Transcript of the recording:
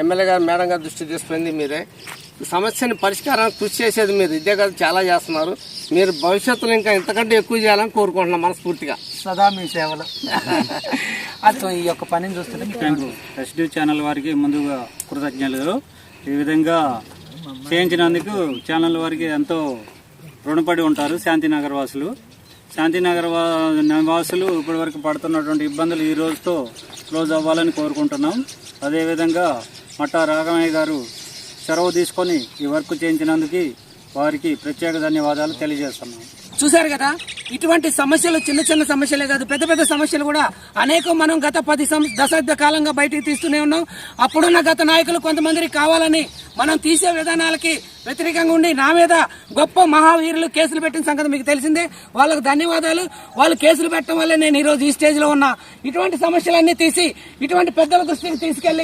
MLA గారు madam గారు దృష్టి తీసుకుంది మీరే. సమస్యని పరిష్కారానికి కృషి చేసేది మీరు. ఇదే కాదు చాలా చేస్తున్నారు. మీరు భవిష్యత్తులో ఇంకా ఇంతకంటే ఎక్కువ చేయాలని కోరుకుంటున్నాం మనస్ఫూర్తిగా. సదా మీ సేవలు. అసలు ఈ యొక్క పనిని చూస్తుంటే ఎస్డి ఛానల్ వారికి ముందుగా కృతజ్ఞతలు. ఈ విధంగా చేయించినందుకు ఛానల్ వారికి ఎంతో రుణపడి ఉంటారు శాంతినగర్ వాసులు. శాంతినగర్ నివాసులు ఇప్పటి వరకు పడుతున్నటువంటి ఇబ్బందులు ఈ రోజుతో క్లోజ్ అవ్వాలని కోరుకుంటున్నాం. అదేవిధంగా మట్టా రాఘమయ్య గారు చొరవ తీసుకొని ఈ వర్క్ చేయించినందుకు వారికి ప్రత్యేక ధన్యవాదాలు తెలియజేస్తున్నాం. చూశారు కదా, ఇటువంటి సమస్యలు చిన్న చిన్న సమస్యలే కాదు, పెద్ద పెద్ద సమస్యలు కూడా అనేకం మనం గత 10 దశాబ్ద కాలంగా బయటికి తీస్తూనే ఉన్నాం. అప్పుడున్న గత నాయకులు కొంతమందికి కావాలని మనం తీసే విధానాలకి వ్యతిరేకంగా ఉండి నా మీద గొప్ప మహావీరులు కేసులు పెట్టిన సంగతి మీకు తెలిసిందే. వాళ్ళకు ధన్యవాదాలు. వాళ్ళు కేసులు పెట్టడం వల్లే నేను ఈరోజు ఈ స్టేజ్లో ఉన్నా. ఇటువంటి సమస్యలన్నీ తీసి ఇటువంటి పెద్దల దృష్టికి తీసుకెళ్లి